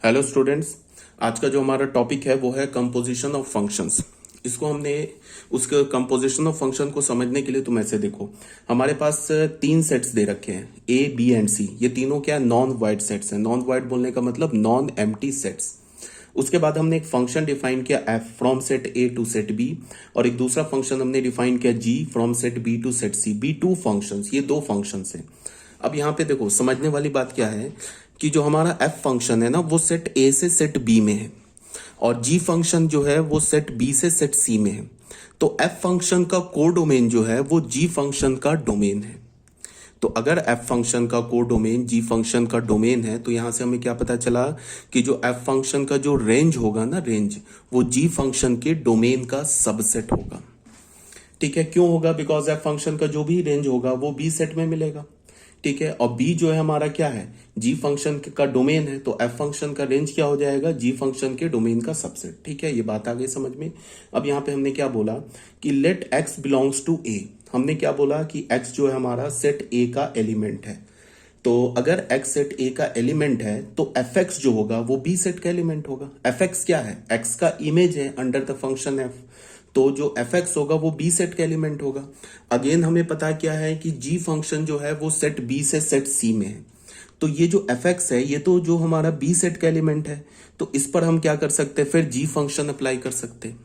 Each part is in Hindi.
Hello students. आज का जो हमारा टॉपिक है वो है कंपोजिशन ऑफ फंक्शंस। इसको हमने उसके कंपोजिशन ऑफ फंक्शन को समझने के लिए तुम ऐसे देखो, हमारे पास तीन सेट्स दे रखे हैं ए बी एंड सी। ये तीनों क्या नॉन वाइड सेट्स हैं। नॉन वाइड बोलने का मतलब नॉन एम्प्टी सेट्स। उसके बाद हमने एक फंक्शन डिफाइन किया F from set A to set B, और एक दूसरा फंक्शन हमने डिफाइन किया G from set B to set C. B two functions, ये दो फंक्शंस हैं। अब यहाँ पे देखो, समझने वाली बात क्या है कि जो हमारा एफ फंक्शन है ना वो सेट ए से सेट बी में है, और जी फंक्शन जो है वो सेट बी से सेट सी में है। तो एफ फंक्शन का कोडोमेन जो है वो जी फंक्शन का डोमेन है। तो अगर एफ फंक्शन का कोडोमेन जी फंक्शन का डोमेन है तो यहां से हमें क्या पता चला कि जो एफ फंक्शन का जो रेंज होगा ना, रेंज, वो जी फंक्शन के डोमेन का सबसेट होगा। ठीक है, क्यों होगा? बिकॉज एफ फंक्शन का जो भी रेंज होगा वो बी सेट में मिलेगा। ठीक है, और बी जो है हमारा क्या है, जी फंक्शन का डोमेन है, तो एफ फंक्शन का रेंज क्या हो जाएगा, जी फंक्शन के डोमेन का सबसेट। ठीक है, ये बात आ गई समझ में। अब यहाँ पे हमने क्या बोला कि लेट एक्स बिलोंग्स टू ए। हमने क्या बोला कि एक्स जो है हमारा सेट ए का एलिमेंट है। तो अगर एक्स सेट ए का एलिमेंट है तो एफ एक्स जो होगा वो बी सेट का एलिमेंट होगा। एफ एक्स क्या है, एक्स का इमेज है अंडर द फंक्शन एफ। तो जो एफ एक्स होगा वो बी सेट का एलिमेंट होगा। अगेन हमें पता क्या है कि जी फंक्शन जो है वो सेट बी से सेट सी में है। तो ये जो एफ एक्स है ये तो जो हमारा बी सेट का एलिमेंट है, तो इस पर हम क्या कर सकते हैं, फिर जी फंक्शन अप्लाई कर सकते हैं।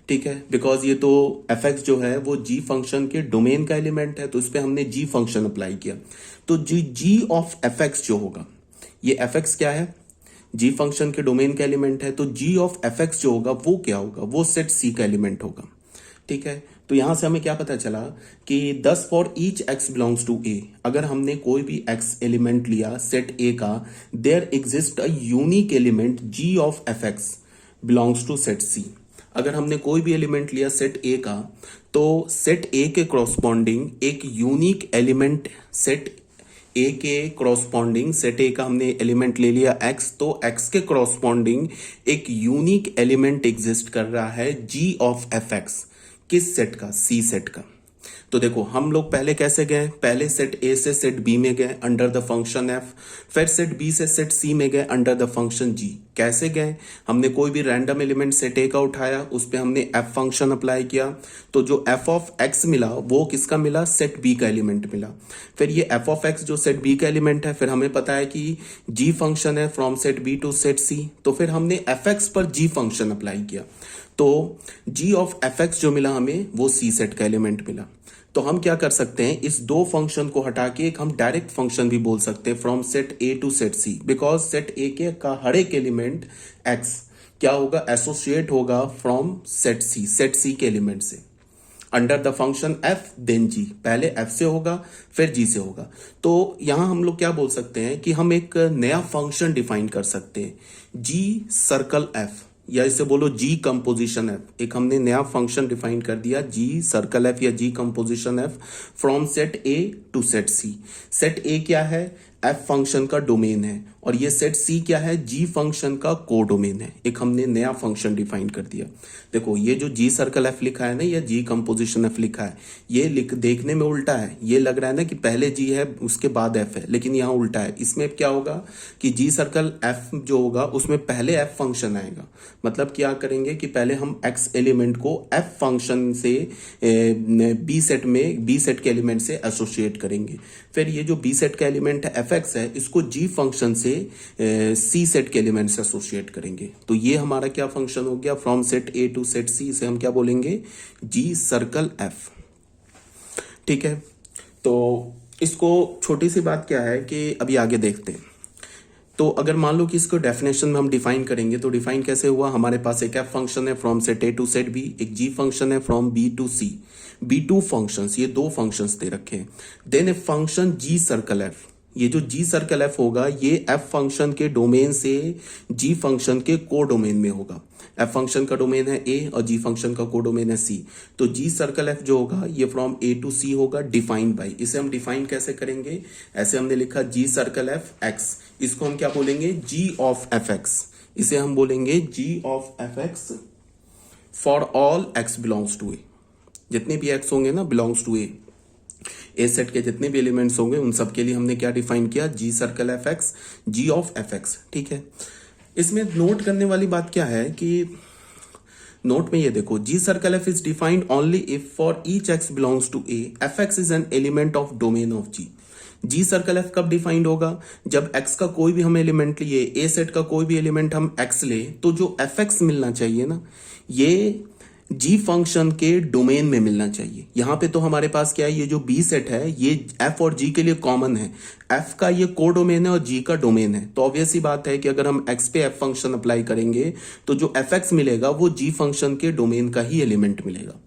ठीक है, बिकॉज ये तो एफ एक्स जो है वो जी फंक्शन के डोमेन का एलिमेंट है, तो इस पर हमने जी फंक्शन अप्लाई किया। तो जी जी ऑफ एफ एक्स जो होगा, ये एफ एक्स क्या है, जी फंक्शन के डोमेन का एलिमेंट है, तो जी ऑफ एफ एक्स जो होगा वो क्या होगा, वो सेट सी का एलिमेंट होगा। ठीक है, तो यहां से हमें क्या पता चला कि 10 for each X belongs to A. अगर हमने कोई भी एक्स एलिमेंट लिया सेट ए का, there exist a unique element G of F X belongs to set C. अगर हमने कोई भी एलिमेंट लिया सेट ए का, तो सेट ए के क्रॉसपॉन्डिंग एक यूनिक एलिमेंट, सेट ए के क्रॉसपॉन्डिंग, सेट ए का हमने एलिमेंट ले लिया एक्स, तो एक्स के क्रॉसपॉन्डिंग एक यूनिक एलिमेंट एग्जिस्ट कर रहा है जी ऑफ एफ एक्स। किस सेट का, सी सेट का। तो देखो हम लोग पहले कैसे गए, पहले सेट ए से सेट बी में गए अंडर द फंक्शन एफ, फिर सेट बी से सेट सी में गए अंडर द फंक्शन जी। कैसे गए, हमने कोई भी रैंडम एलिमेंट सेट ए का उठाया, उस पर हमने एफ फंक्शन अप्लाई किया, तो जो एफ ऑफ एक्स मिला वो किसका मिला, सेट बी का एलिमेंट मिला। फिर ये एफ ऑफ एक्स जो सेट बी का एलिमेंट है, फिर हमें पता है कि जी फंक्शन है from set B to set C, तो फिर हमने एफ एक्स पर जी फंक्शन अप्लाई किया, तो जी ऑफ एफ एक्स जो मिला हमें वो सी सेट का एलिमेंट मिला। तो हम क्या कर सकते हैं, इस दो फंक्शन को हटा के एक हम डायरेक्ट फंक्शन भी बोल सकते हैं from set A to set C, because set A के का हर एक एलिमेंट एक्स क्या होगा, एसोसिएट होगा फ्रॉम सेट सी के एलिमेंट से under the function F then G. पहले एफ से होगा फिर जी से होगा। तो यहां हम लोग क्या बोल सकते हैं कि हम एक नया फंक्शन डिफाइन कर सकते हैं, जी सर्कल एफ, या इसे बोलो जी कंपोजिशन एफ। एक हमने नया फंक्शन डिफाइन कर दिया, जी सर्कल एफ या G composition F from set A to set C. Set A क्या है, एफ फंक्शन का डोमेन है, और ये सेट सी क्या है, जी फंक्शन का कोडोमेन है। एक हमने नया फंक्शन डिफाइन कर दिया। देखो ये जो जी सर्कल एफ लिखा है ना, या जी कंपोजिशन एफ लिखा है, ये देखने में उल्टा है। ये लग रहा है ना कि पहले जी है उसके बाद एफ है, लेकिन यहाँ उल्टा है। इसमें क्या होगा कि जी सर्कल एफ जो होगा उसमें पहले एफ फंक्शन आएगा। मतलब क्या करेंगे कि पहले हम एक्स एलिमेंट को एफ फंक्शन से बी सेट में, बी सेट के एलिमेंट से एसोसिएट करेंगे। फिर ये जो बी सेट का एलिमेंट है एफ एक्स है, इसको जी फंक्शन से सी सेट के एलिमेंट से एसोसिएट करेंगे। तो ये हमारा क्या फंक्शन हो गया, from set A to set C. इसे हम क्या बोलेंगे, जी सर्कल एफ। ठीक है, तो इसको छोटी सी बात क्या है कि अभी आगे देखते हैं। तो अगर मान लो कि इसको डेफिनेशन में हम डिफाइन करेंगे, तो डिफाइन कैसे हुआ, हमारे पास एक एफ फंक्शन है from set A to set B, एक जी फंक्शन है from B to C. B two functions, ये दो फंक्शंस दे रखे हैं। Then a function ji circle F, ये जो जी सर्कल एफ होगा ये एफ फंक्शन के डोमेन से जी फंक्शन के को डोमेन में होगा। एफ फंक्शन का डोमेन है ए और जी फंक्शन का को डोमेन है सी। तो जी सर्कल एफ जो होगा ये फ्रॉम ए टू सी होगा, डिफाइंड बाई। इसे हम डिफाइन कैसे करेंगे, ऐसे हमने लिखा जी सर्कल एफ एक्स, इसको हम क्या बोलेंगे, जी ऑफ एफ एक्स। इसे हम बोलेंगे G of F x for all x belongs to A. जितने भी एक्स होंगे ना बिलोंग्स टू ए सेट के जितने भी एलिमेंट्स होंगे उन सब के लिए हमने क्या डिफाइन किया, G circle F X, G of F X. ठीक है, इसमें नोट करने वाली बात क्या है कि नोट में ये देखो, G circle F is defined only if for each X belongs to A F x is an element of domain of ji. G circle F कब डिफाइंड होगा? जब एक्स का कोई भी हम एलिमेंट लिए, ए सेट का कोई भी एलिमेंट हम एक्स ले, तो जो एफ एक्स मिलना चाहिए ना, ये जी फंक्शन के डोमेन में मिलना चाहिए। यहां पे तो हमारे पास क्या है, ये जो बी सेट है ये एफ और जी के लिए कॉमन है। एफ का ये को डोमेन है और जी का डोमेन है, तो ऑब्वियस सी बात है कि अगर हम एक्स पे एफ फंक्शन अप्लाई करेंगे तो जो एफ एक्स मिलेगा वो जी फंक्शन के डोमेन का ही एलिमेंट मिलेगा।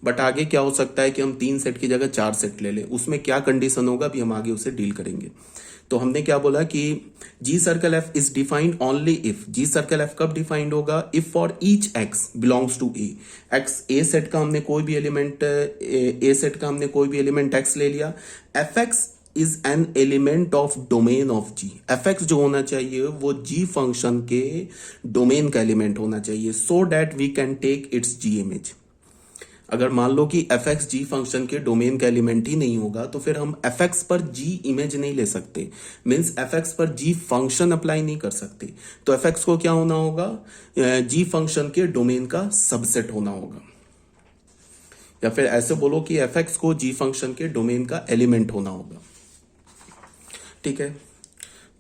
बट आगे क्या हो सकता है कि हम 3 सेट की जगह 4 सेट ले लें, उसमें क्या कंडीशन होगा अभी हम आगे उसे डील करेंगे। तो हमने क्या बोला कि G circle F is defined only if, ji circle F कब डिफाइंड होगा? If for each X belongs to A, X A set का हमने कोई भी एलिमेंट ए सेट का हमने कोई भी एलिमेंट एक्स ले लिया, F x is an element of domain of G. F X जो होना चाहिए वो जी फंक्शन के डोमेन का एलिमेंट होना चाहिए, so that we can take its G image. अगर मान लो कि एफ एक्स जी फंक्शन के डोमेन का एलिमेंट ही नहीं होगा तो फिर हम एफ एक्स पर जी इमेज नहीं ले सकते, मीन्स एफ एक्स पर जी फंक्शन अप्लाई नहीं कर सकते। तो एफ एक्स को क्या होना होगा? जी फंक्शन के डोमेन का सबसेट होना होगा, या फिर ऐसे बोलो कि एफ एक्स को जी फंक्शन के डोमेन का एलिमेंट होना होगा। ठीक है,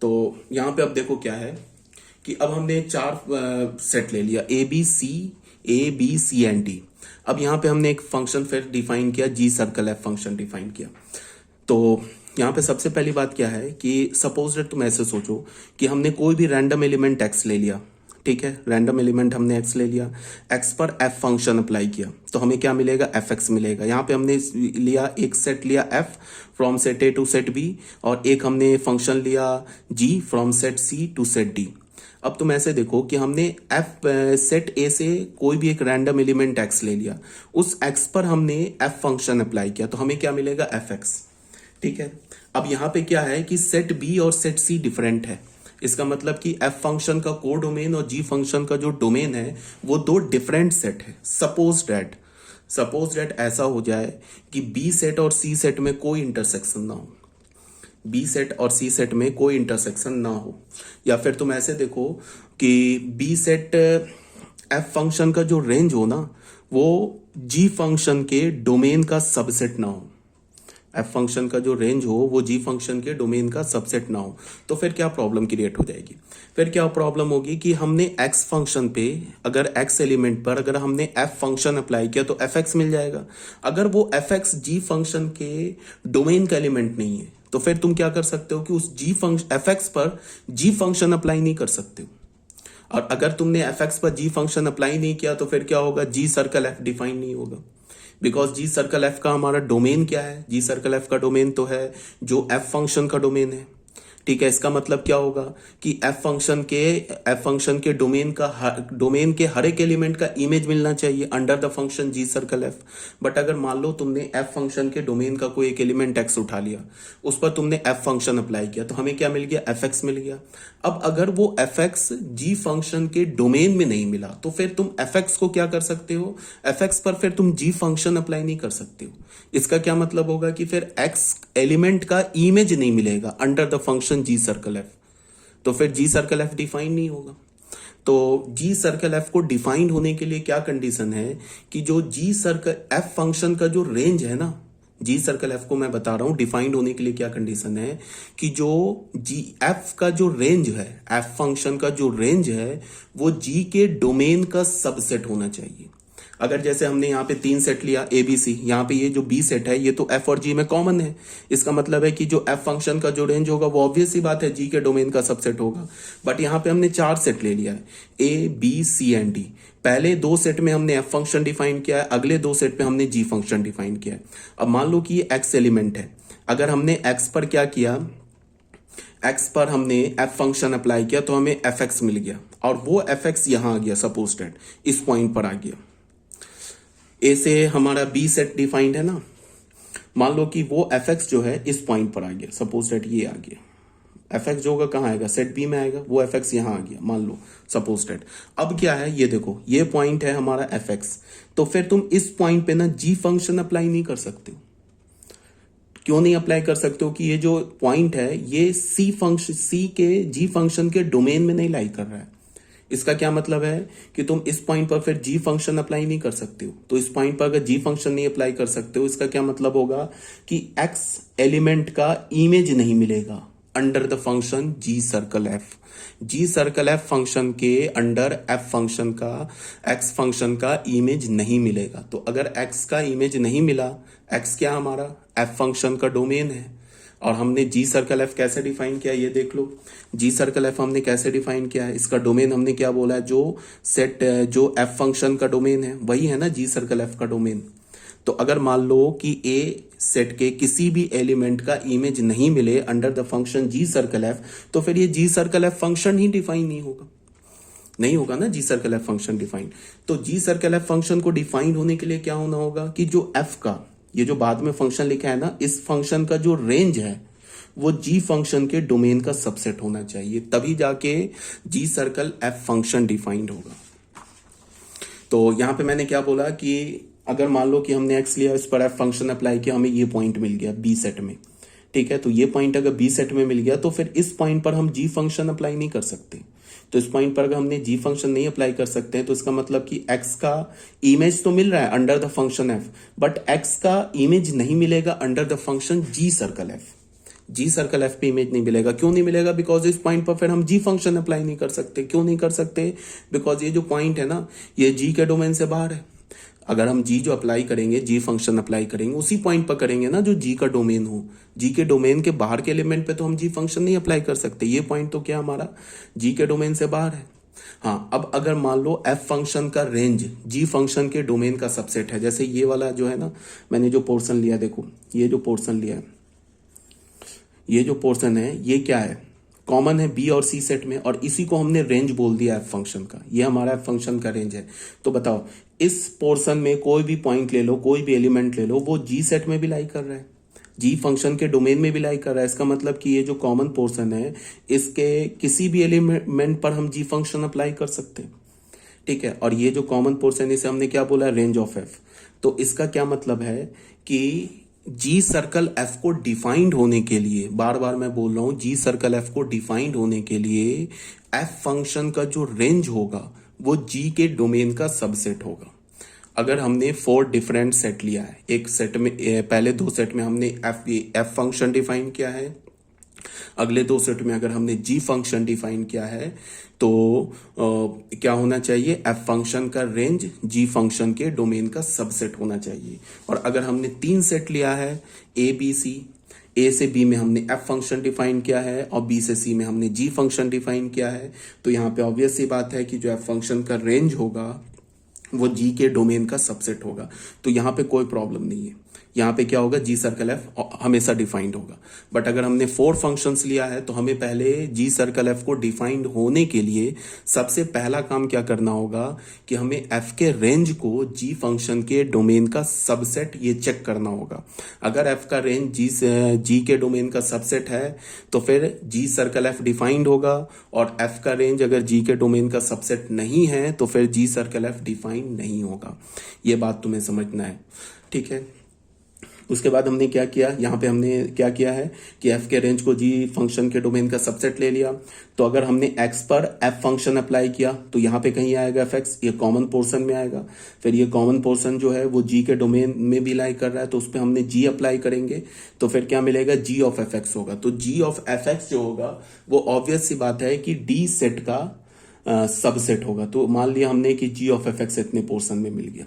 तो यहां पे अब देखो क्या है कि अब हमने 4 सेट ले लिया, A B C and D. अब यहां पे हमने एक फंक्शन फिर डिफाइन किया, G circle F function define किया। तो यहां पे सबसे पहली बात क्या है कि सपोज दैट तुम ऐसे सोचो कि हमने कोई भी रैंडम एलिमेंट एक्स ले लिया। ठीक है, रैंडम एलिमेंट हमने एक्स ले लिया, एक्स पर एफ फंक्शन अप्लाई किया तो हमें क्या मिलेगा? एफ एक्स मिलेगा। यहां पे हमने लिया एक सेट लिया F from set A to set B, और एक हमने फंक्शन लिया G from set C to set D. अब तुम ऐसे देखो कि हमने एफ सेट ए से कोई भी एक रैंडम एलिमेंट एक्स ले लिया, उस एक्स पर हमने एफ फंक्शन अप्लाई किया तो हमें क्या मिलेगा? F X. ठीक है, अब यहां पे क्या है कि सेट बी और सेट सी डिफरेंट है, इसका मतलब कि एफ फंक्शन का को डोमेन और जी फंक्शन का जो डोमेन है वो 2 डिफरेंट सेट है। सपोज दैट ऐसा हो जाए कि बी सेट और सी सेट में कोई इंटरसेक्शन ना हो, बी सेट और सी सेट में कोई इंटरसेक्शन ना हो, या फिर तुम ऐसे देखो कि बी सेट एफ फंक्शन का जो रेंज हो ना वो जी फंक्शन के डोमेन का सबसेट ना हो, एफ फंक्शन का जो रेंज हो वो जी फंक्शन के डोमेन का सबसेट ना हो, तो फिर क्या प्रॉब्लम क्रिएट हो जाएगी? फिर क्या प्रॉब्लम होगी कि हमने एक्स फंक्शन पे, अगर एक्स एलिमेंट पर अगर हमने एफ फंक्शन अप्लाई किया तो एफ एक्स मिल जाएगा। अगर वो एफ एक्स जी फंक्शन के डोमेन का एलिमेंट नहीं है तो फिर तुम क्या कर सकते हो कि उस जी फंक्शन एफ एक्स पर जी फंक्शन अप्लाई नहीं कर सकते हो, और अगर तुमने एफ एक्स पर जी फंक्शन अप्लाई नहीं किया तो फिर क्या होगा? जी सर्कल एफ डिफाइन नहीं होगा, बिकॉज जी सर्कल एफ का हमारा डोमेन क्या है? जी सर्कल एफ का डोमेन तो है जो एफ फंक्शन का डोमेन है। ठीक है, इसका मतलब क्या होगा कि एफ फंक्शन के डोमेन के हर एक एलिमेंट का इमेज मिलना चाहिए under the function ji circle F. But अगर मान लो तुमने एफ फंक्शन के डोमेन का कोई एक एलिमेंट एक्स उठा लिया, उस पर तुमने एफ फंक्शन अप्लाई किया तो हमें क्या मिल गया? एफ एक्स मिल गया। अब अगर वो एफ एक्स जी फंक्शन के डोमेन में नहीं मिला तो फिर तुम एफ एक्स को क्या कर सकते हो? एफ एक्स पर फिर तुम जी फंक्शन अप्लाई नहीं कर सकते हो। इसका क्या मतलब होगा कि फिर एक्स एलिमेंट का इमेज नहीं मिलेगा under the function ji circle F, तो फिर जी सर्कल एफ डिफाइन नहीं होगा। तो जी सर्कल एफ को डिफाइंड होने के लिए क्या कंडीशन है कि जो जी सर्कल एफ फंक्शन का जो रेंज है ना, जी सर्कल एफ को मैं बता रहा हूं डिफाइंड होने के लिए क्या कंडीशन है कि जो जी एफ का जो रेंज है, एफ फंक्शन का जो रेंज है वो जी के डोमेन का सबसेट होना चाहिए। अगर जैसे हमने यहाँ पे 3 सेट लिया ए बी सी, यहाँ पे ये जो बी सेट है ये तो एफ और जी में कॉमन है, इसका मतलब है कि जो एफ फंक्शन का जो रेंज होगा वो ऑब्वियस सी बात है जी के डोमेन का सबसेट होगा। बट यहाँ पे हमने 4 सेट ले लिया है, A B C and D. पहले 2 सेट में हमने एफ फंक्शन डिफाइन किया है, अगले 2 सेट में हमने जी फंक्शन डिफाइन किया है। अब मान लो कि ये एक्स एलिमेंट है, अगर हमने एक्स पर क्या किया, एक्स पर हमने एफ फंक्शन अप्लाई किया तो हमें एफ एक्स मिल गया, और वो एफ एक्स यहां आ गया, सपोज दैट इस पॉइंट पर आ गया। ए से हमारा बी सेट डिफाइंड है ना, मान लो कि वो एफ एक्स जो है इस पॉइंट पर आ गया, सपोज दैट ये आ गया, एफ एक्स जो होगा कहाँ आएगा? सेट बी में आएगा, वो एफ एक्स यहां आ गया मान लो, सपोज दैट। अब क्या है ये देखो, ये पॉइंट है हमारा एफ एक्स, तो फिर तुम इस पॉइंट पे ना जी फंक्शन अप्लाई नहीं कर सकते हो। क्यों नहीं अप्लाई कर सकते हो? कि ये जो पॉइंट है ये सी के जी फंक्शन के डोमेन में नहीं लाई कर रहा है, इसका क्या मतलब है कि तुम इस पॉइंट पर फिर जी फंक्शन अप्लाई नहीं कर सकते हो। तो इस पॉइंट पर अगर जी फंक्शन नहीं अप्लाई कर सकते हो, इसका क्या मतलब होगा कि एक्स एलिमेंट का इमेज नहीं मिलेगा under the function ji circle f. G circle F function के अंडर एफ फंक्शन का, एक्स फंक्शन का इमेज नहीं मिलेगा। तो अगर एक्स का इमेज नहीं मिला, एक्स क्या हमारा एफ फंक्शन का डोमेन है। और हमने जी सर्कल एफ कैसे डिफाइन किया ये देख लो। जी सर्कल एफ हमने कैसे डिफाइन किया है, इसका डोमेन हमने क्या बोला है, जो सेट जो एफ फंक्शन का डोमेन है वही है ना जी सर्कल एफ का डोमेन। तो अगर मान लो कि ए सेट के किसी भी एलिमेंट का इमेज नहीं मिले under the function ji circle F, तो फिर ये जी सर्कल एफ फंक्शन ही डिफाइन नहीं होगा ना g circle F function define. तो जी सर्कल एफ फंक्शन को डिफाइन होने के लिए क्या होना होगा कि जो एफ का, ये जो बाद में फंक्शन लिखा है ना, इस फंक्शन का जो रेंज है वो जी फंक्शन के डोमेन का सबसेट होना चाहिए, तभी जाके जी सर्कल एफ फंक्शन डिफाइंड होगा। तो यहां पे मैंने क्या बोला कि अगर मान लो कि हमने एक्स लिया, इस पर एफ फंक्शन अप्लाई किया, हमें ये पॉइंट मिल गया बी सेट में, ठीक है। तो ये पॉइंट अगर बी सेट में मिल गया तो फिर इस पॉइंट पर हम जी फंक्शन अप्लाई नहीं कर सकते। तो इस पॉइंट पर अगर हमने जी फंक्शन नहीं अप्लाई कर सकते हैं तो इसका मतलब कि एक्स का इमेज तो मिल रहा है under the function f, but x का इमेज नहीं मिलेगा under the function ji circle f. G circle f पे इमेज नहीं मिलेगा। क्यों नहीं मिलेगा? बिकॉज इस पॉइंट पर फिर हम जी फंक्शन अप्लाई नहीं कर सकते। क्यों नहीं कर सकते? बिकॉज ये जो पॉइंट है ना, ये जी के डोमेन से बाहर है। अगर हम जी जो अप्लाई करेंगे, जी फंक्शन अप्लाई करेंगे, उसी पॉइंट पर करेंगे ना जो जी का डोमेन हो। जी के डोमेन के बाहर के एलिमेंट पे तो हम जी फंक्शन नहीं अप्लाई कर सकते। ये पॉइंट तो क्या हमारा जी के डोमेन से बाहर है। हाँ, अब अगर मान लो एफ फंक्शन का रेंज जी फंक्शन के डोमेन का सबसेट है, जैसे ये वाला जो है ना, मैंने जो पोर्शन लिया, देखो ये जो पोर्शन लिया है, ये जो पोर्शन है ये क्या है, कॉमन है बी और सी सेट में, और इसी को हमने रेंज बोल दिया एफ फंक्शन का। ये हमारा एफ फंक्शन का रेंज है। तो बताओ इस पोर्शन में कोई भी पॉइंट ले लो, कोई भी एलिमेंट ले लो, वो जी सेट में भी लाई कर रहा है, जी फंक्शन के डोमेन में भी लाई कर रहा है। इसका मतलब कि ये जो कॉमन पोर्शन है, इसके किसी भी एलिमेंट पर हम जी फंक्शन अप्लाई कर सकते हैं, ठीक है। और ये जो कॉमन पोर्शन, इसे हमने क्या बोला, रेंज ऑफ एफ। तो इसका क्या मतलब है कि जी सर्कल एफ को डिफाइंड होने के लिए, बार बार मैं बोल रहा हूं, जी सर्कल एफ को डिफाइंड होने के लिए एफ फंक्शन का जो रेंज होगा वो जी के डोमेन का सबसेट होगा। अगर हमने 4 डिफरेंट सेट लिया है, एक सेट में, पहले 2 सेट में हमने एफ फंक्शन डिफाइन किया है, अगले 2 सेट में अगर हमने जी फंक्शन डिफाइन किया है, तो क्या होना चाहिए, एफ फंक्शन का रेंज जी फंक्शन के डोमेन का सबसेट होना चाहिए। और अगर हमने 3 सेट लिया है, ए बी सी, ए से बी में हमने एफ फंक्शन डिफाइन किया है और बी से सी में हमने जी फंक्शन डिफाइन किया है, तो यहाँ पे ऑब्वियस सी बात है कि जो एफ फंक्शन का रेंज होगा वो जी के डोमेन का सबसेट होगा। तो यहाँ पे कोई प्रॉब्लम नहीं है, यहाँ पे क्या होगा, जी सर्कल एफ हमेशा डिफाइंड होगा। बट अगर हमने 4 फंक्शंस लिया है तो हमें पहले जी सर्कल एफ को डिफाइंड होने के लिए सबसे पहला काम क्या करना होगा कि हमें एफ के रेंज को जी फंक्शन के डोमेन का सबसेट ये चेक करना होगा। अगर एफ का रेंज जी के डोमेन का सबसेट है तो फिर जी सर्कल एफ डिफाइंड होगा, और एफ का रेंज अगर जी के डोमेन का सबसेट नहीं है तो फिर जी सर्कल एफ डिफाइंड नहीं होगा। ये बात तुम्हें समझना है, ठीक है। उसके बाद हमने क्या किया, यहाँ पे हमने क्या किया है कि एफ के रेंज को जी फंक्शन के डोमेन का सबसेट ले लिया। तो अगर हमने एक्स पर एफ फंक्शन अप्लाई किया तो यहाँ पे कहीं आएगा एफ एक्स, ये कॉमन पोर्शन में आएगा। फिर ये कॉमन पोर्शन जो है वो जी के डोमेन में भी लाई कर रहा है, तो उस पर हमने जी अप्लाई करेंगे, तो फिर क्या मिलेगा, जी ऑफ एफ एक्स होगा। तो जी ऑफ एफ एक्स जो होगा वो ऑब्वियस सी बात है कि डी सेट का सबसेट होगा। तो मान लिया हमने कि जी ऑफ एफ एक्स इतने पोर्शन में मिल गया,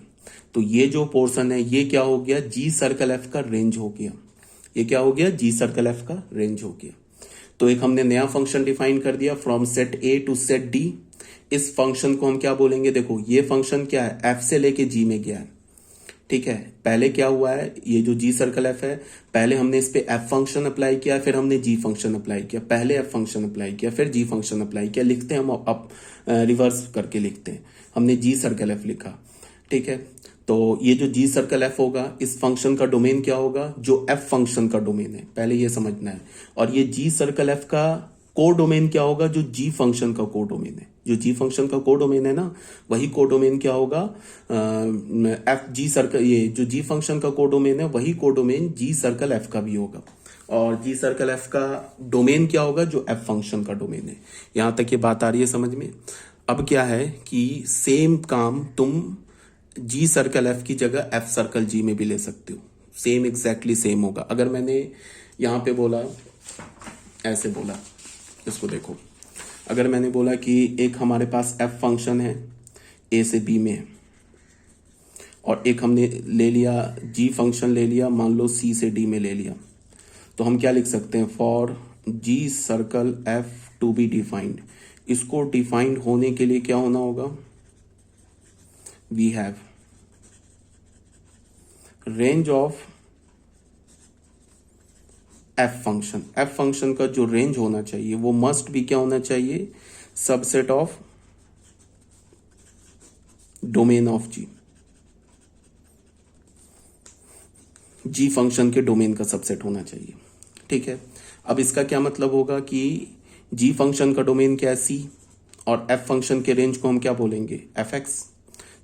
तो ये जो पोर्शन है ये क्या हो गया, जी सर्कल एफ का रेंज हो गया। ये क्या हो गया, जी सर्कल एफ का रेंज हो गया। तो एक हमने नया फंक्शन डिफाइन कर दिया, from set A to set D. इस फंक्शन को हम क्या बोलेंगे, देखो ये फंक्शन क्या है, एफ से लेके जी में गया है, ठीक है। पहले क्या हुआ है, ये जो जी सर्कल एफ है, पहले हमने इस पे एफ फंक्शन अप्लाई किया, फिर हमने जी फंक्शन अप्लाई किया, पहले एफ फंक्शन अप्लाई किया, फिर जी फंक्शन अप्लाई किया। लिखते हैं हम अब रिवर्स करके लिखते हैं, हमने जी सर्कल एफ लिखा, ठीक है। तो ये जो जी सर्कल एफ होगा, इस फंक्शन का डोमेन क्या होगा, जो एफ फंक्शन का डोमेन है, पहले ये समझना है। और ये जी सर्कल एफ का को डोमेन क्या होगा, जो जी फंक्शन का को डोमेन है। जो जी फंक्शन का को डोमेन है ना, वही को डोमेन क्या होगा, एफ जी सर्कल, ये जो जी फंक्शन का को डोमेन है वही को डोमेन जी सर्कल एफ का भी होगा। और जी सर्कल एफ का डोमेन क्या होगा, जो एफ फंक्शन का डोमेन है। यहां तक ये बात आ रही है समझ में। अब क्या है कि सेम काम तुम जी सर्कल एफ की जगह एफ सर्कल जी में भी ले सकते हो, सेम एग्जैक्टली सेम होगा। अगर मैंने यहां पे बोला, ऐसे बोला, इसको देखो, अगर मैंने बोला कि एक हमारे पास एफ फंक्शन है ए से बी में, और एक हमने ले लिया जी फंक्शन ले लिया, मान लो सी से डी में ले लिया, तो हम क्या लिख सकते हैं, for g circle F to be defined. इसको डिफाइंड होने के लिए क्या होना होगा, we have range of f function का जो रेंज होना चाहिए वो मस्ट भी क्या होना चाहिए, subset of domain of ji function के डोमेन का सबसेट होना चाहिए। ठीक है, अब इसका क्या मतलब होगा कि जी फंक्शन का डोमेन क्या है, सी, और एफ फंक्शन के रेंज को हम क्या बोलेंगे, एफ एक्स।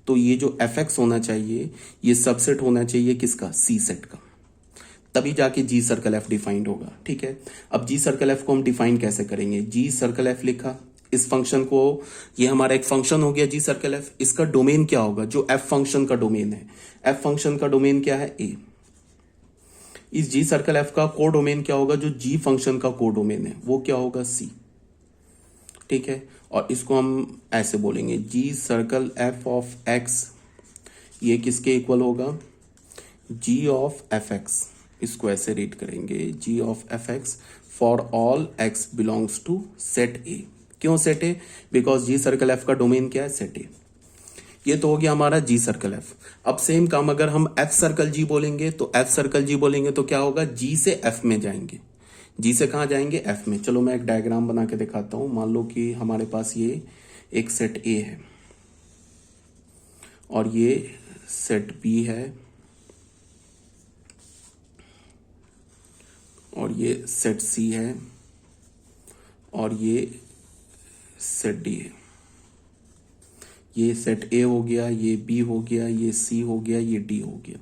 तो ये जो एफ एक्स होना चाहिए ये सबसेट होना चाहिए किसका, सी सेट का, तभी जाके जी सर्कल एफ डिफाइंड होगा। ठीक है, अब जी सर्कल एफ को हम डिफाइन कैसे करेंगे, जी सर्कल एफ लिखा, इस फंक्शन को, ये हमारा एक फंक्शन हो गया जी सर्कल एफ, इसका डोमेन क्या होगा, जो एफ फंक्शन का डोमेन है, एफ फंक्शन का डोमेन क्या है, ए। इस जी सर्कल एफ का को डोमेन क्या होगा, जो जी फंक्शन का को डोमेन है वो क्या होगा, सी। ठीक है, और इसको हम ऐसे बोलेंगे, जी सर्कल एफ ऑफ एक्स ये किसके इक्वल होगा, जी ऑफ एफ एक्स। इसको ऐसे रीड करेंगे, जी of F x for all x belongs to set A. क्यों set A, because G circle F का डोमेन क्या है, सेट ए। ये तो हो गया हमारा जी सर्कल एफ। अब सेम काम अगर हम एफ सर्कल जी बोलेंगे, तो एफ सर्कल जी बोलेंगे तो क्या होगा, जी से एफ में जाएंगे, जी से कहां जाएंगे, एफ में। चलो मैं एक डायग्राम बना के दिखाता हूं। मान लो कि हमारे पास ये एक सेट ए है और ये सेट बी है और ये सेट सी है और ये सेट डी है। ये सेट ए हो गया, ये बी हो गया, ये सी हो गया, ये डी हो गया।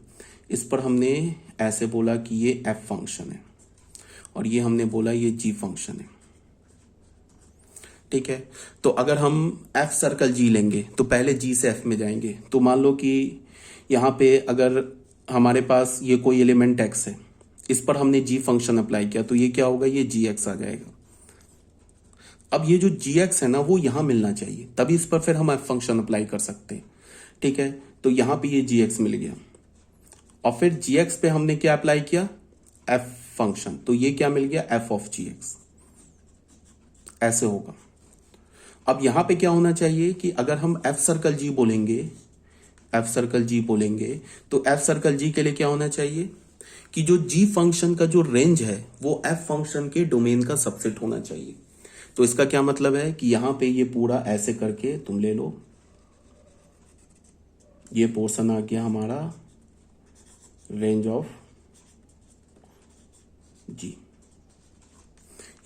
इस पर हमने ऐसे बोला कि ये एफ फंक्शन है और ये हमने बोला ये जी फंक्शन है। ठीक है, तो अगर हम एफ सर्कल जी लेंगे तो पहले जी से एफ में जाएंगे। तो मान लो कि यहां पे अगर हमारे पास ये कोई एलिमेंट एक्स है, इस पर हमने जी फंक्शन अप्लाई किया, तो ये क्या होगा, ये जी एक्स आ जाएगा। अब ये जो जी एक्स है ना वो यहां मिलना चाहिए, तभी इस पर फिर हम एफ फंक्शन अप्लाई कर सकते हैं। ठीक है, तो यहां पे ये जी एक्स मिल गया और फिर जी एक्स पे हमने क्या अप्लाई किया, एफ फंक्शन, तो ये क्या मिल गया, एफ ऑफ जी एक्स। ऐसे होगा। अब यहां पे क्या होना चाहिए कि अगर हम एफ सर्कल जी बोलेंगे, एफ सर्कल जी बोलेंगे, तो एफ सर्कल जी के लिए क्या होना चाहिए कि जो जी फंक्शन का जो रेंज है वो एफ फंक्शन के डोमेन का सबसेट होना चाहिए। तो इसका क्या मतलब है कि यहां पे ये पूरा ऐसे करके तुम ले लो, ये पोर्शन आ गया हमारा रेंज ऑफ जी।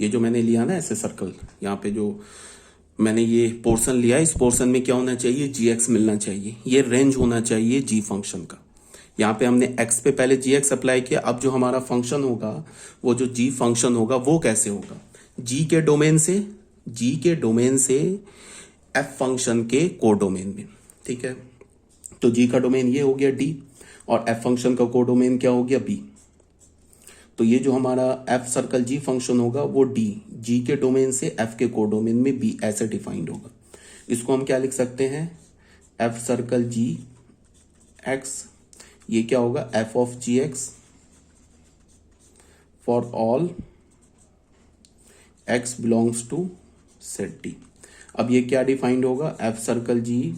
ये जो मैंने लिया ना ऐसे सर्कल, यहां पे जो मैंने ये पोर्शन लिया, इस पोर्शन में क्या होना चाहिए, जी एक्स मिलना चाहिए, ये रेंज होना चाहिए जी फंक्शन का। यहाँ पे हमने एक्स पे पहले जी एक्स अप्लाई किया, अब जो हमारा फंक्शन होगा वो जो जी फंक्शन होगा वो कैसे होगा, जी के डोमेन से, जी के डोमेन से एफ फंक्शन के को डोमेन में। ठीक है, तो जी का डोमेन ये हो गया डी और एफ फंक्शन का को डोमेन क्या हो गया, बी। तो ये जो हमारा एफ सर्कल जी फंक्शन होगा वो डी, जी के डोमेन से एफ के को डोमेन में बी ऐसे डिफाइंड होगा। इसको हम क्या लिख सकते हैं, एफ सर्कल जी एक्स, ये क्या होगा, F of ji x for all x belongs to set D. अब ये क्या डिफाइंड होगा, F circle ji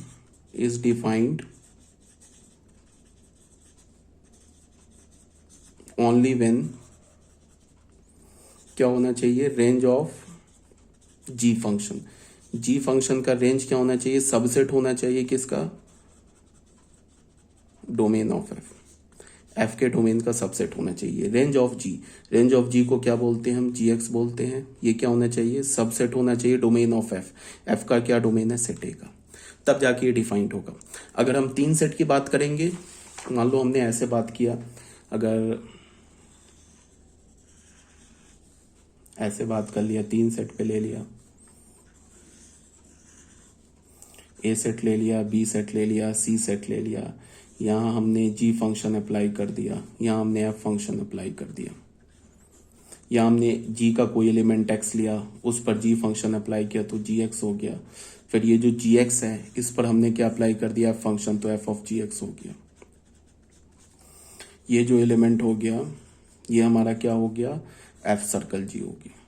is defined only when, क्या होना चाहिए, range of ji function. G function का रेंज क्या होना चाहिए, सबसेट होना चाहिए किसका, डोमेन ऑफ एफ, एफ के डोमेन का सबसेट होना चाहिए। Range of G, range of G को क्या बोलते हैं हम, जी एक्स बोलते हैं। ये क्या होना चाहिए, सबसेट होना चाहिए डोमेन ऑफ एफ, एफ का क्या डोमेन है, सेट ए का, तब जाके ये डिफाइंड होगा। अगर हम तीन सेट की बात करेंगे, मान लो हमने ऐसे बात किया, अगर ऐसे बात कर लिया, तीन सेट पे ले लिया, ए सेट ले लिया, बी सेट ले लिया, सी सेट ले लिया, यहाँ हमने जी फंक्शन अप्लाई कर दिया, यहाँ हमने एफ फंक्शन अप्लाई कर दिया, यहाँ हमने जी का कोई एलिमेंट एक्स लिया, उस पर जी फंक्शन अप्लाई किया तो जी एक्स हो गया। फिर ये जो जी एक्स है इस पर हमने क्या अप्लाई कर दिया, एफ फंक्शन, तो एफ ऑफ जी एक्स हो गया। ये जो एलिमेंट हो गया ये हमारा क्या हो गया, एफ सर्कल जी हो गया।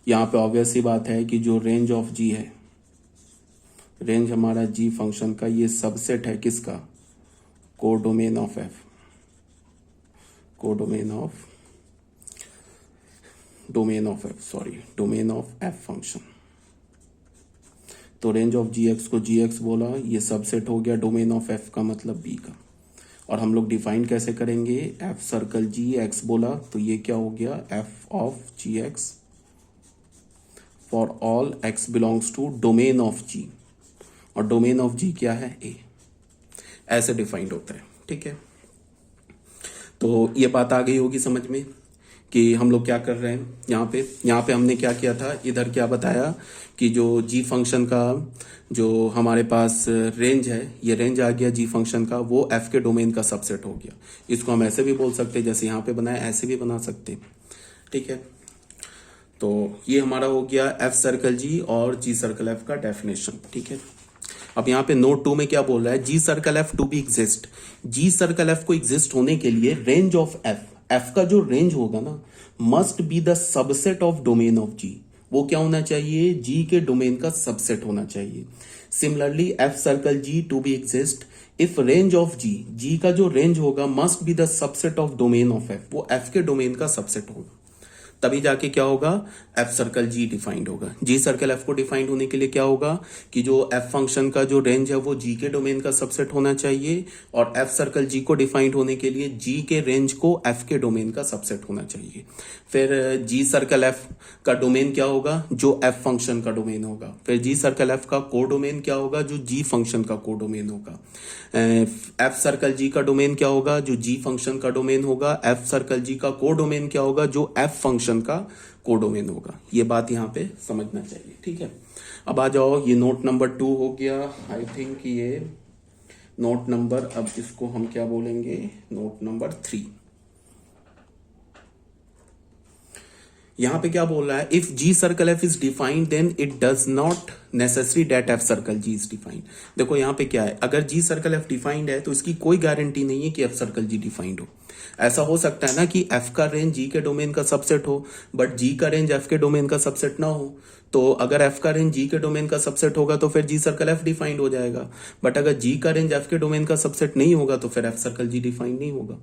यहाँ पे ऑब्वियस सी बात है कि जो रेंज ऑफ जी है, रेंज हमारा जी फंक्शन का ये सबसेट है किसका, codomain of F, codomain of domain of F, sorry domain of f function. तो रेंज ऑफ जी एक्स को जी एक्स बोला, ये सबसेट हो गया डोमेन ऑफ एफ का मतलब बी का। और हम लोग डिफाइन कैसे करेंगे, एफ सर्कल जी एक्स बोला तो ये क्या हो गया, F of ji x for all x belongs to domain of G, और डोमेन ऑफ जी क्या है, ए। ऐसे डिफाइंड होता है, ठीक है। तो ये बात आ गई होगी समझ में कि हम लोग क्या कर रहे हैं। यहाँ पे हमने क्या किया था, इधर क्या बताया कि जो जी फंक्शन का जो हमारे पास रेंज है, ये रेंज आ गया जी फंक्शन का, वो एफ के डोमेन का सबसेट हो गया। इसको हम ऐसे भी बोल सकते हैं, जैसे यहाँ पे बनाया ऐसे भी बना सकते हैं, ठीक है। तो ये हमारा हो गया एफ सर्कल जी और जी सर्कल एफ का डेफिनेशन, ठीक है। अब यहाँ पे नोट 2 में क्या बोल रहा है, G circle F to be exist, G circle F को एग्जिस्ट होने के लिए रेंज ऑफ एफ, एफ का जो रेंज होगा ना, must be the subset of domain of G, वो क्या होना चाहिए, जी के डोमेन का सबसेट होना चाहिए। Similarly f circle g to be exist if range of ji, g का जो रेंज होगा must be the subset of domain of f, वो एफ के डोमेन का सबसेट होगा, तभी जाके क्या होगा, एफ सर्कल जी डिफाइंड होगा। जी सर्कल एफ को डिफाइंड होने के लिए क्या होगा कि जो एफ फंक्शन का जो रेंज है वो जी के डोमेन का सबसेट होना चाहिए, और एफ सर्कल जी को डिफाइंड होने के लिए जी के रेंज को एफ के डोमेन का सबसेट होना चाहिए। फिर जी सर्कल एफ का डोमेन क्या होगा, जो एफ फंक्शन का डोमेन होगा। फिर जी सर्कल एफ का को डोमेन क्या होगा, जो जी फंक्शन का को डोमेन होगा। एफ सर्कल जी का डोमेन क्या होगा, जो जी फंक्शन का डोमेन होगा। एफ सर्कल जी का को डोमेन क्या होगा, जो एफ फंक्शन का को डोमेन होगा। ये बात यहाँ पे समझना चाहिए, ठीक है। अब आ जाओ, ये नोट नंबर 2 हो गया, आई थिंक ये नोट नंबर, अब इसको हम क्या बोलेंगे, नोट नंबर 3। यहां पे क्या बोल रहा है, if ji circle F is defined then it does not necessary that f circle ji is defined. देखो यहाँ पे क्या है, अगर जी सर्कल एफ डिफाइंड है तो इसकी कोई गारंटी नहीं है कि एफ सर्कल जी डिफाइंड हो। ऐसा हो सकता है ना कि एफ का रेंज जी के डोमेन का सबसेट हो, बट जी का रेंज एफ के डोमेन का सबसेट ना हो। तो अगर एफ का रेंज जी के डोमेन का सबसेट होगा तो फिर जी सर्कल एफ डिफाइंड हो जाएगा, बट अगर जी का रेंज एफ के डोमेन का सबसेट नहीं होगा तो फिर एफ सर्कल जी डिफाइंड नहीं होगा।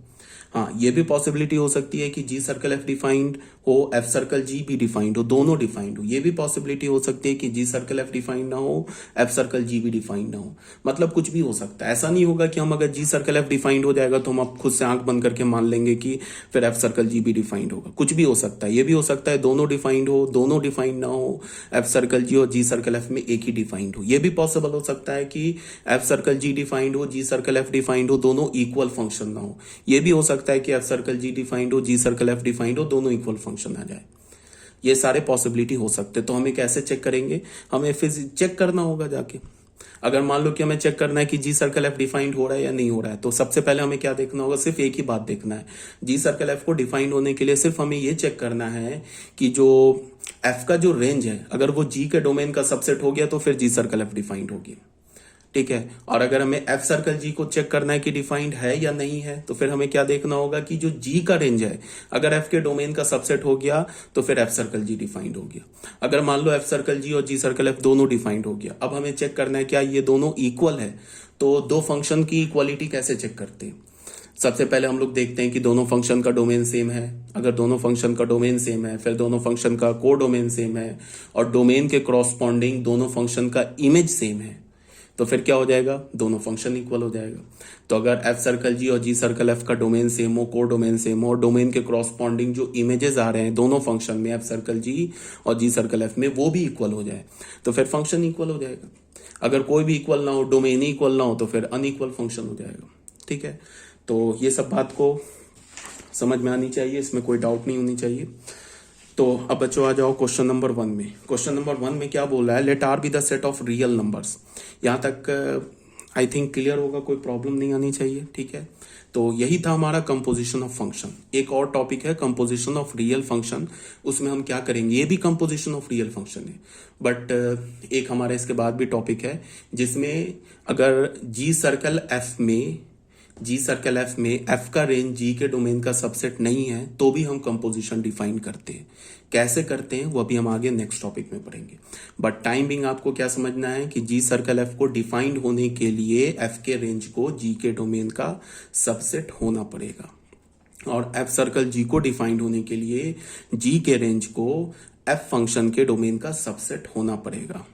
हाँ, ये भी पॉसिबिलिटी हो सकती है कि जी सर्कल एफ डिफाइंड हो, एफ सर्कल जी भी डिफाइंड हो, दोनों डिफाइंड हो। ये भी पॉसिबिलिटी हो सकती है कि जी सर्कल एफ डिफाइंड ना हो, एफ सर्कल जी भी डिफाइंड ना हो। मतलब कुछ भी हो सकता है, ऐसा नहीं होगा कि हम अगर जी सर्कल एफ डिफाइंड हो जाएगा तो हम अब खुद से आंख बंद करके मान लेंगे कि फिर एफ सर्कल जी भी डिफाइंड होगा। कुछ भी हो सकता है, ये भी हो सकता है दोनों डिफाइंड हो, दोनों डिफाइंड ना हो, एफ सर्कल जी और जी सर्कल एफ में एक ही डिफाइंड हो। ये भी पॉसिबल हो सकता है कि एफ सर्कल जी डिफाइंड हो, जी सर्कल एफ डिफाइंड हो, दोनों इक्वल फंक्शन ना हो। ये भी हो सकता है कि एफ सर्कल जी डिफाइंड हो, जी सर्कल एफ डिफाइंड हो, दोनों इक्वल फंक्शन आ जाए। ये सारे पॉसिबिलिटी हो सकते हैं। तो हमें कैसे चेक करेंगे, हमें फिर चेक करना होगा जाके। अगर मान लो कि हमें चेक करना है कि जी सर्कल एफ डिफाइंड हो रहा है या नहीं हो रहा है, तो सबसे पहले हमें क्या देखना होगा, सिर्फ एक ही बात देखना है। जी सर्कल एफ को डिफाइंड होने के लिए सिर्फ हमें ये चेक करना है कि जो एफ का जो रेंज है, अगर वो जी के डोमेन का सबसेट हो गया तो फिर जी सर्कल एफ डिफाइंड होगी, ठीक है। और अगर हमें एफ सर्कल जी को चेक करना है कि डिफाइंड है या नहीं है, तो फिर हमें क्या देखना होगा कि जो जी का रेंज है, अगर एफ के डोमेन का सबसेट हो गया तो फिर एफ सर्कल जी डिफाइंड हो गया। अगर मान लो एफ सर्कल जी और जी सर्कल एफ दोनों डिफाइंड हो गया, अब हमें चेक करना है क्या ये दोनों इक्वल है। तो दो फंक्शन की इक्वालिटी कैसे चेक करते हैं, सबसे पहले हम लोग देखते हैं कि दोनों फंक्शन का डोमेन सेम है। अगर दोनों फंक्शन का डोमेन सेम है, फिर दोनों फंक्शन का को डोमेन सेम है, और डोमेन के क्रॉसपॉन्डिंग दोनों फंक्शन का इमेज सेम है, तो फिर क्या हो जाएगा, दोनों फंक्शन इक्वल हो जाएगा। तो अगर एफ सर्कल जी और जी सर्कल एफ का डोमेन सेम हो, को डोमेन सेम हो, और डोमेन के क्रॉसपॉन्डिंग जो इमेजेस आ रहे हैं दोनों फंक्शन में, एफ सर्कल जी और जी सर्कल एफ में, वो भी इक्वल हो जाए, तो फिर फंक्शन इक्वल हो जाएगा। अगर कोई भी इक्वल ना हो, डोमेन ही इक्वल ना हो, तो फिर अनइक्वल फंक्शन हो जाएगा, ठीक है। तो ये सब बात को समझ में आनी चाहिए, इसमें कोई डाउट नहीं होनी चाहिए। तो अब बच्चों आ जाओ क्वेश्चन नंबर 1 में। क्वेश्चन नंबर 1 में क्या बोल रहा है, let R be the set of real numbers. यहाँ तक आई थिंक क्लियर होगा, कोई प्रॉब्लम नहीं आनी चाहिए, ठीक है। तो यही था हमारा कंपोजिशन ऑफ फंक्शन। एक और टॉपिक है कंपोजिशन ऑफ रियल फंक्शन, उसमें हम क्या करेंगे, ये भी कंपोजिशन ऑफ रियल फंक्शन है, बट एक हमारा इसके बाद भी टॉपिक है जिसमें अगर जी सर्कल एफ में एफ का रेंज जी के डोमेन का सबसेट नहीं है तो भी हम कंपोजिशन डिफाइन करते हैं। कैसे करते हैं वो अभी हम आगे नेक्स्ट टॉपिक में पढ़ेंगे, बट टाइमिंग आपको क्या समझना है कि जी सर्कल एफ को डिफाइंड होने के लिए एफ के रेंज को जी के डोमेन का सबसेट होना पड़ेगा, और एफ सर्कल जी को डिफाइंड होने के लिए जी के रेंज को एफ फंक्शन के डोमेन का सबसेट होना पड़ेगा।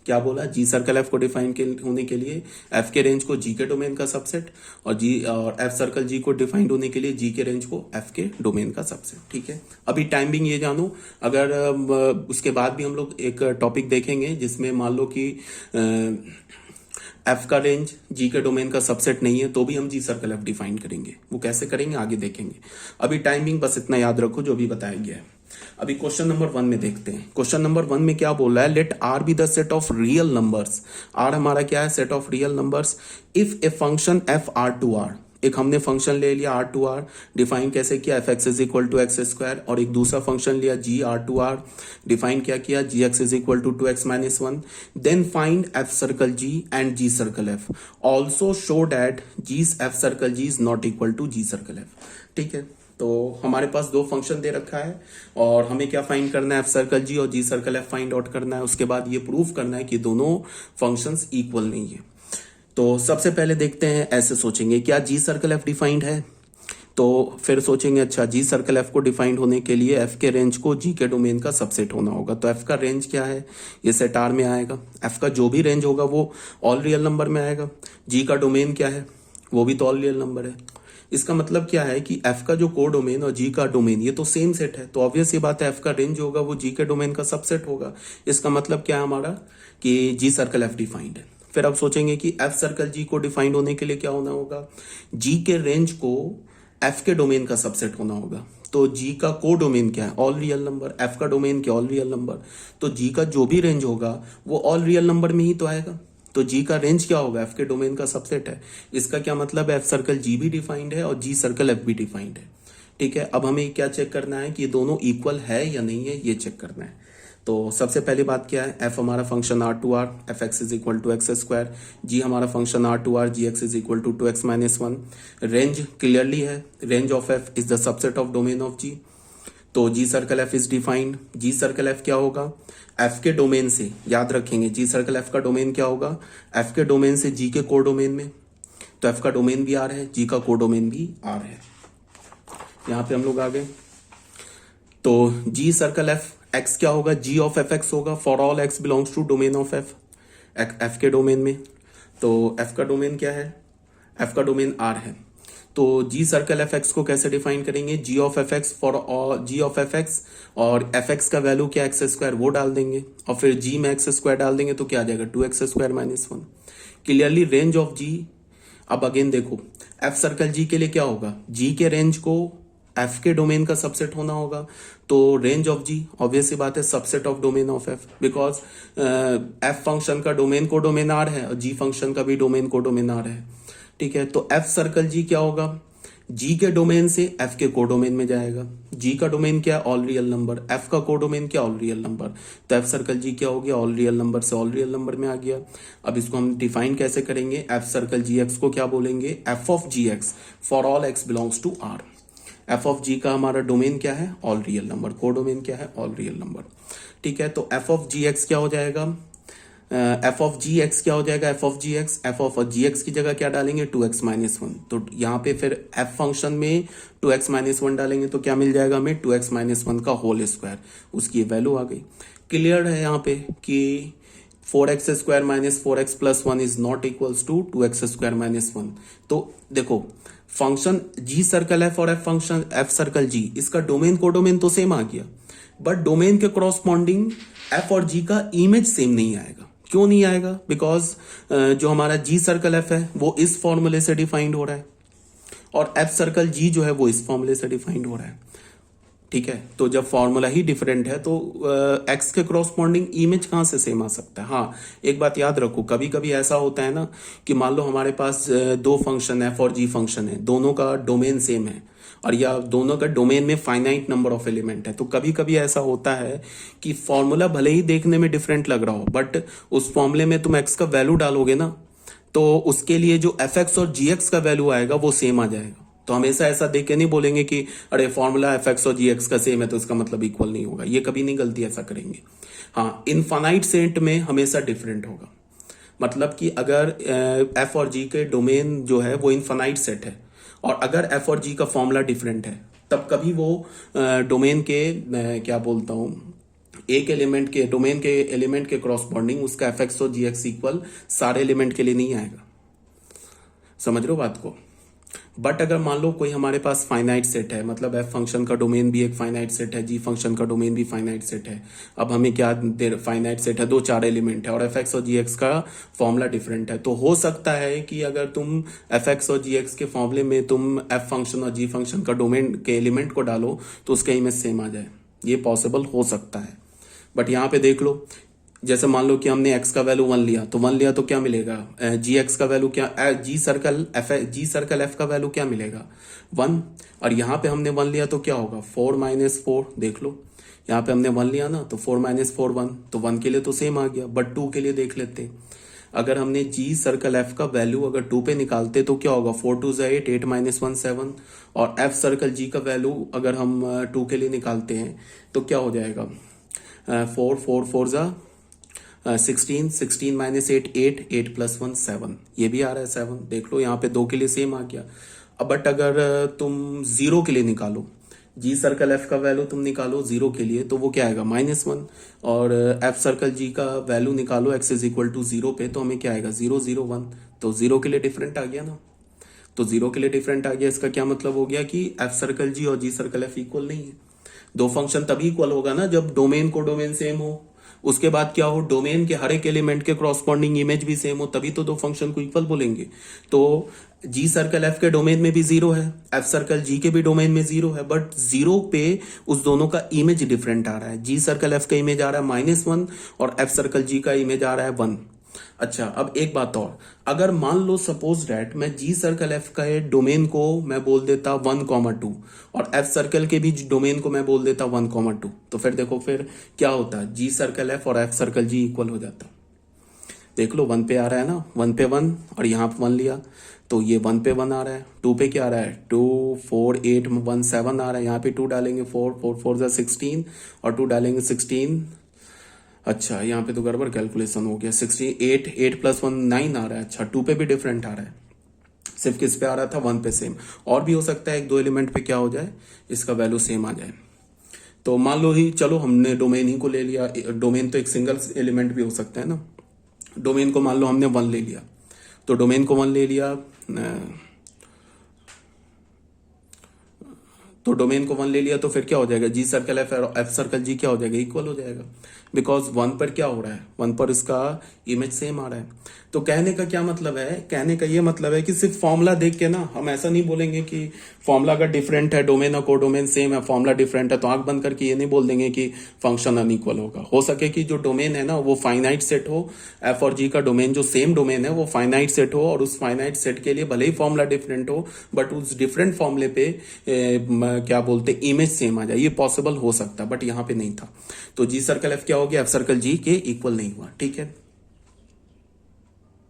क्या बोला, जी सर्कल एफ को डिफाइन होने के लिए एफ के रेंज को जी के डोमेन का सबसेट, और एफ सर्कल जी को डिफाइंड होने के लिए जी के रेंज को एफ के डोमेन का सबसेट, ठीक है। अभी टाइमिंग ये जानो, अगर उसके बाद भी हम लोग एक टॉपिक देखेंगे जिसमें मान लो कि एफ का रेंज जी के डोमेन का सबसेट नहीं है तो भी हम जी सर्कल एफ डिफाइन करेंगे। वो कैसे करेंगे आगे देखेंगे। अभी टाइमिंग बस इतना याद रखो जो भी बताया गया है। अभी क्वेश्चन नंबर 1 में देखते हैं। क्वेश्चन नंबर 1 में क्या बोल रहा है, let R be the set of real numbers. R हमारा क्या है, set of real numbers. If a function f R to R, एक हमने फंक्शन ले लिया आर टू आर, डिफाइन कैसे किया, f x is equal to x square, और एक दूसरा फंक्शन लिया g R to R, define क्या किया, g x is equal to x minus one. Then find f circle g and g circle f, also show that g f circle ji is not equal to g circle f, ठीक है। तो हमारे पास दो फंक्शन दे रखा है और हमें क्या फाइंड करना है, एफ सर्कल जी और जी सर्कल एफ फाइंड आउट करना है। उसके बाद ये प्रूफ करना है कि दोनों फंक्शंस इक्वल नहीं है। तो सबसे पहले देखते हैं, ऐसे सोचेंगे क्या जी सर्कल एफ डिफाइंड है, तो फिर सोचेंगे अच्छा जी सर्कल एफ को डिफाइंड होने के लिए एफ के रेंज को जी के डोमेन का सबसेट होना होगा। तो एफ का रेंज क्या है, ये सेट आर में आएगा। एफ का जो भी रेंज होगा वो ऑल रियल नंबर में आएगा। जी का डोमेन क्या है, वो भी तो ऑल रियल नंबर है। इसका मतलब क्या है कि एफ का जो को डोमेन और जी का डोमेन ये तो सेम सेट है, तो ऑब्वियस ये बात है एफ का रेंज होगा वो जी के डोमेन का सबसेट होगा। इसका मतलब क्या है हमारा कि जी सर्कल एफ डिफाइंड है। फिर अब सोचेंगे कि एफ सर्कल जी को डिफाइंड होने के लिए क्या होना होगा, जी के रेंज को एफ के डोमेन का सबसेट होना होगा। तो जी का को डोमेन क्या है, ऑल रियल नंबर, एफ का डोमेन क्या, ऑल रियल नंबर। तो जी का जो भी रेंज होगा वो ऑल रियल नंबर में ही तो आएगा। तो जी का रेंज क्या होगा, एफ के डोमेन का सबसेट है। इसका क्या मतलब है, एफ सर्कल जी भी डिफाइंड है और जी सर्कल एफ भी डिफाइंड है, ठीक है। अब हमें क्या चेक करना है कि ये दोनों इक्वल है या नहीं है, ये चेक करना है। तो सबसे पहली बात क्या है, एफ हमारा function R to R, f x is equal to x square, g हमारा function R to R, g x is equal to x minus one. Range clearly है, range of f is the subset of domain of g. तो जी circle F is defined. G circle f क्या होगा, एफ के डोमेन से, याद रखेंगे जी सर्कल एफ का डोमेन क्या होगा, एफ के डोमेन से जी के को डोमेन में। तो एफ का डोमेन भी आर है, जी का को डोमेन भी आर है। यहां पे हम लोग आ गए। तो जी सर्कल एफ एक्स क्या होगा, जी ऑफ एफ एक्स होगा for all x belongs to domain of F, F के डोमेन में। तो एफ का डोमेन क्या है, एफ का डोमेन आर है। तो जी सर्कल एफ एक्स को कैसे डिफाइन करेंगे, जी of F x for g of F x, और एफ एक्स का वैल्यू क्या एक्स स्क्वायर वो डाल देंगे, और फिर जी में एक्स स्क्वायर डाल देंगे तो क्या आ जाएगा, 2x square minus one. Clearly range of g. अब अगेन देखो एफ सर्कल जी के लिए क्या होगा, जी के रेंज को एफ के डोमेन का सबसेट होना होगा। तो रेंज ऑफ जी ऑब्वियस सी बात है subset of domain of F, because F function का डोमेन को डोमेन आर है और जी फंक्शन का भी डोमेन को डोमेन आर है, ठीक है। तो एफ सर्कल जी क्या होगा, जी के डोमेन से एफ के को डोमेन में जाएगा। जी का डोमेन क्या है, ऑल रियल नंबर, एफ का को डोमेन क्या, ऑल रियल नंबर। तो एफ सर्कल जी क्या हो गया, ऑल रियल नंबर से ऑल रियल नंबर में आ गया। अब इसको हम डिफाइन कैसे करेंगे, एफ सर्कल जी एक्स को क्या बोलेंगे, f of ji x for all x belongs to R. F of g का हमारा डोमेन क्या है, ऑल रियल नंबर, को डोमेन क्या है, ऑल रियल नंबर, ठीक है। तो एफ ऑफ जी एक्स क्या हो जाएगा, एफ ऑफ जी एक्स क्या हो जाएगा, f of ji x, f of ji x की जगह क्या डालेंगे, 2x माइनस वन। तो यहाँ पे फिर एफ फंक्शन में 2x माइनस वन डालेंगे तो क्या मिल जाएगा हमें, 2x माइनस वन का होल स्क्वायर, उसकी वैल्यू आ गई। क्लियर है यहाँ पे कि 4x square minus 4x plus one is not equals to 2x square minus one. तो देखो फंक्शन जी सर्कल एफ और F function F circle G, इसका डोमेन को डोमेन तो सेम आ गया, बट डोमेन के कॉरस्पॉन्डिंग एफ और जी का इमेज सेम नहीं आएगा। क्यों नहीं आएगा, बिकॉज जो हमारा जी सर्कल एफ है वो इस फॉर्मूले से डिफाइंड हो रहा है और एफ सर्कल जी जो है वो इस फॉर्मूले से डिफाइंड हो रहा है। ठीक है, तो जब फॉर्मूला ही डिफरेंट है तो एक्स के क्रॉसपॉन्डिंग इमेज कहाँ से सेम आ सकता है। हाँ, एक बात याद रखो, कभी कभी ऐसा होता है ना कि मान लो हमारे पास दो फंक्शन है, फॉर जी फंक्शन है, दोनों का डोमेन सेम है, और या दोनों का डोमेन में फाइनाइट नंबर ऑफ एलिमेंट है, तो कभी कभी ऐसा होता है कि फॉर्मूला भले ही देखने में डिफरेंट लग रहा हो, बट उस फॉर्मूले में तुम एक्स का वैल्यू डालोगे ना, तो उसके लिए जो एफ एक्स और जी एक्स का वैल्यू आएगा वो सेम आ जाएगा। तो हमेशा ऐसा देख के नहीं बोलेंगे कि अरे फॉर्मूला एफ एक्स और जी एक्स का सेम है तो इसका मतलब इक्वल नहीं होगा, ये कभी नहीं, गलती ऐसा करेंगे। हाँ, इनफाइनाइट सेट में हमेशा डिफरेंट होगा, मतलब कि अगर एफ और जी के डोमेन जो है वो इनफाइनाइट सेट है, और अगर एफ और जी का फॉर्मूला डिफरेंट है, तब कभी वो डोमेन के क्या बोलता हूं, एक एलिमेंट के डोमेन के एलिमेंट के क्रॉसपॉन्डिंग उसका एफ एक्स और जी एक्स इक्वल सारे एलिमेंट के लिए नहीं आएगा। समझ रहे हो बात को। बट अगर मान लो कोई हमारे पास फाइनाइट सेट है, मतलब एफ फंक्शन का डोमेन भी एक फाइनाइट सेट है, जी फंक्शन का डोमेन भी फाइनाइट सेट है, अब हमें क्या फाइनाइट सेट है, दो चार एलिमेंट है, और एफ एक्स और जी एक्स का फॉर्मूला डिफरेंट है, तो हो सकता है कि अगर तुम एफ एक्स और जी एक्स के फॉर्मूले में तुम एफ फंक्शन और जी फंक्शन का डोमेन के एलिमेंट को डालो तो उसका इमेज सेम आ जाए, ये पॉसिबल हो सकता है। बट यहाँ पे देख लो, जैसे मान लो कि हमने x का वैल्यू 1 लिया, तो 1 लिया तो क्या मिलेगा, जी एक्स का वैल्यू क्या, जी सर्कल f का वैल्यू क्या मिलेगा 1, और यहाँ पे हमने 1 लिया तो क्या होगा 4 माइनस 4, देख लो यहाँ पे हमने 1 लिया ना, तो 4 माइनस 4 1, तो 1 के लिए तो सेम आ गया। बट 2 के लिए देख लेते, अगर हमने जी सर्कल f का वैल्यू अगर 2 पे निकालते तो क्या होगा, 4 2 8, 8 माइनस 1 7, और f सर्कल g का वैल्यू अगर हम 2 के लिए निकालते हैं तो क्या हो जाएगा, 4 4 4 16, 16 माइनस 8 8, 8 प्लस 1 7, ये भी आ रहा है 7, देख लो यहाँ पे 2 के लिए सेम आ गया। अब बट अगर तुम 0 के लिए निकालो, जी सर्कल f का वैल्यू तुम निकालो 0 के लिए, तो वो क्या आएगा -1, और f सर्कल g का वैल्यू निकालो x इज इक्वल टू 0 पे, तो हमें क्या आएगा 0 0 1, तो 0 के लिए डिफरेंट आ गया ना, तो 0 के लिए डिफरेंट आ गया, इसका क्या मतलब हो गया कि f सर्कल g और g सर्कल f इक्वल नहीं है। दो फंक्शन तभी इक्वल होगा ना जब डोमेन को डोमेन सेम हो, उसके बाद क्या हो, डोमेन के हर एक एलिमेंट के क्रॉसपॉन्डिंग इमेज भी सेम हो, तभी तो दो फंक्शन को इक्वल बोलेंगे। तो जी सर्कल एफ के डोमेन में भी 0 है, एफ सर्कल जी के भी डोमेन में 0 है, बट 0 पे उस दोनों का इमेज डिफरेंट आ रहा है, जी सर्कल एफ का इमेज आ रहा है -1 और एफ सर्कल जी का इमेज आ रहा है 1। अच्छा, अब एक बात और, अगर मान लो सपोज डैट मैं जी सर्कल एफ का डोमेन को मैं बोल देता 1,2 और एफ सर्कल के भी डोमेन को मैं बोल देता 1,2, तो फिर देखो फिर क्या होता, जी सर्कल एफ और एफ सर्कल जी इक्वल हो जाता। देख लो 1 पे आ रहा है ना, 1 पे 1, और यहाँ पे 1 लिया तो ये 1 पे 1 आ रहा है, 2 पे क्या आ रहा है 2 4 8 1 7 आ रहा है, यहाँ पे 2 डालेंगे 4 4 4 16 और 2 डालेंगे 16। अच्छा, यहाँ पे तो गड़बड़ कैलकुलेशन हो गया, 68 8 प्लस 1 9 आ रहा है। अच्छा, 2 पे भी डिफरेंट आ रहा है, सिर्फ किस पे आ रहा था 1 पे सेम, और भी हो सकता है एक दो एलिमेंट पे क्या हो जाए इसका वैल्यू सेम आ जाए। तो मान लो ही, चलो हमने डोमेन ही को ले लिया, डोमेन तो एक सिंगल एलिमेंट भी हो सकता है ना, डोमेन को मान लो हमने 1 ले लिया, तो डोमेन को 1 ले लिया, तो डोमेन को 1 ले लिया तो फिर क्या हो जाएगा, जी सर्कल एफ और एफ सर्कल जी क्या हो जाएगा, इक्वल हो जाएगा, बिकॉज 1 पर क्या हो रहा है, 1 पर इसका इमेज सेम आ रहा है। तो कहने का क्या मतलब है, कहने का ये मतलब है कि सिर्फ फॉर्मूला देख के ना हम ऐसा नहीं बोलेंगे कि फॉर्मूला अगर डिफरेंट है, डोमेन और कोडोमेन सेम है, फॉर्मूला डिफरेंट है, तो आंख बंद करके ये नहीं बोल देंगे कि फंक्शन अनइक्वल होगा। हो सके कि जो डोमेन है ना वो फाइनाइट सेट हो, एफ और जी का डोमेन जो सेम डोमेन है वो फाइनाइट सेट हो, और उस फाइनाइट सेट के लिए भले ही फॉर्मूला डिफरेंट हो, बट उस डिफरेंट फॉर्मूले पे क्या बोलते इमेज सेम आ जाए, ये पॉसिबल हो सकता, बट यहाँ पे नहीं था। तो जी सर्कल एफ क्या हो गया, एफ सर्कल जी के इक्वल नहीं हुआ। ठीक है।